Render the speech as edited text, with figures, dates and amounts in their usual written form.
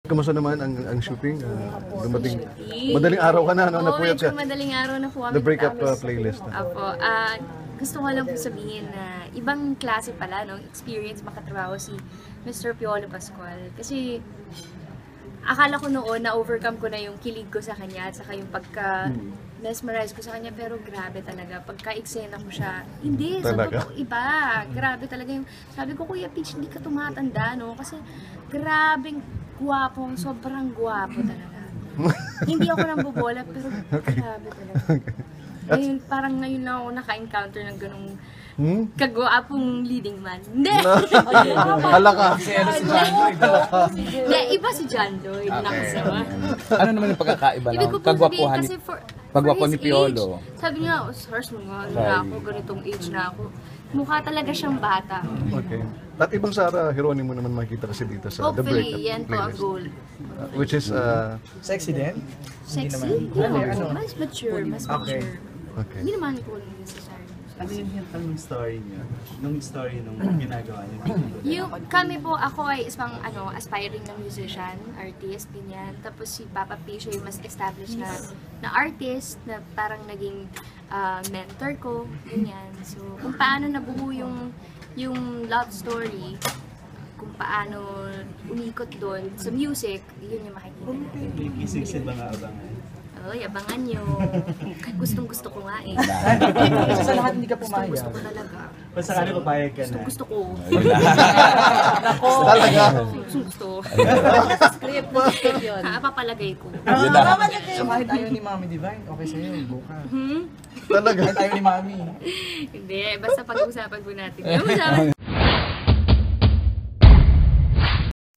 Kamusta naman ang shooting? Dumating, madaling araw ka na, no? Oo, Napuyat medyo ka. madaling araw na po kami. The breakup tapos, playlist na. Apo, gusto ko lang po sabihin na ibang klase pala, no? Experience makatrabaho si Mr. Piolo Pascual. Kasi akala ko noon na overcome ko na yung kilig ko sa kanya at saka yung mesmerize ko sa kanya, pero grabe talaga. Pagka-eksena ko siya, hindi, sa Talaga? totoo iba. Grabe talaga yung, sabi ko, Kuya Peach, hindi ka tumatanda, no? Kasi grabeng guwapo, sobrang guwapo talaga. Hindi ako nang bobola, pero grabe talaga. Ngayon, parang ngayon lang ako naka-encounter ng ganung kagwapong leading man. Hindi! Hala ka. Hindi, iba si John Lloyd. Nakasama. Ano naman yung pagkakaiba Ibig ng ko po sabihin kagwapuhan kasi ni for ni his Piolo? age, sabi niya, oh, SARS mo nga, na ako, ganitong age na ako. Mukha talaga siyang bata. Okay. At ibang Sara Geronimo naman makikita kasi dito sa The Hopefully, Breakup yan po ang playlist. goal. Which is, Sexy din? Sexy? No, mas mature, mas Okay. mature. okay. Hindi naman cool necessary. Ano yung hint ng story niyo? Nung story nung ginagawa niyo? Yung kami po, ako ay isang aspiring na musician, artist, ganyan. Tapos si Papa P, siya yung mas established na artist, na parang naging mentor ko, ganyan. So, kung paano nabuo yung love story, kung paano umikot doon sa music, yun yung makikita natin. May kisig ba nga abangan? Oy, abangan nyo. Gustong-gusto ko nga eh. Kasi sa lahat hindi ka pumayag. Gusto ko talaga. Kung sakali papayag ka na. Gusto ko. Talaga. Gusto. Script na script yun. Papalagay ko. So kahit ayaw ni Mami Divine, okay sa'yo, buka. Talaga. Kahit ayaw ni Mami. Hindi, basta pag-usapan po natin.